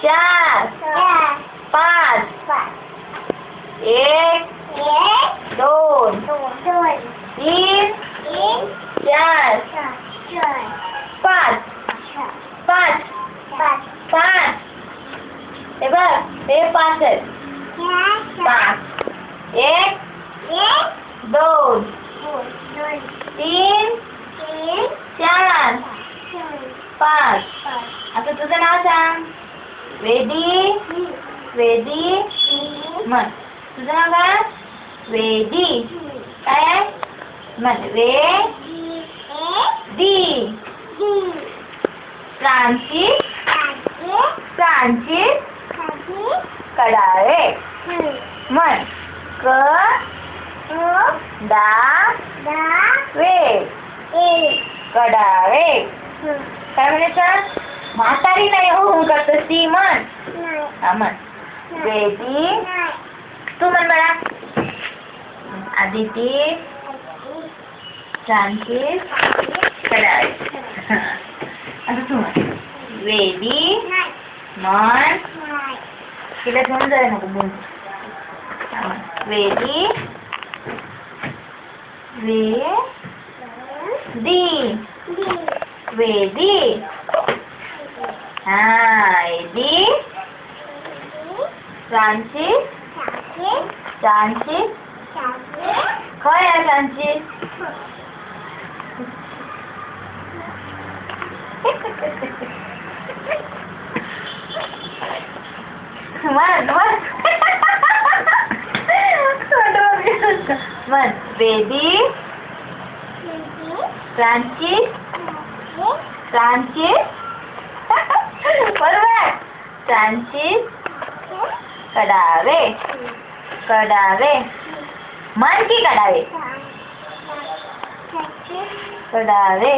4 5 1 2 3 4 5 5 5 हे बघ हे 5 आहेत 5 1 2 3 4 5 आता तुझं नाव सांग. वेदी म्हण. तुझं नाव काय? वेदी. काय आहे? म्हण. वेदी. फ्रान्सिस कडावे. म्हण. कडावे. काय म्हणायचं? म्हातारी नाही हो करत ती म्हण. हा म्हण. वेदी. तू म्हण मला. आदिती फ्रान्सिस कडावे. आता तू म्हण. वेदी म्हण. तिला घेऊन जाय नको बोल. वेदी वेदी हा वेदी फ्रान्सिस काय आहे फ्रान्सिस? म्हण वेदी फ्रान्सिस बरोबर. फ्रान्सिस कडावे म्हण की कडावे कडावे.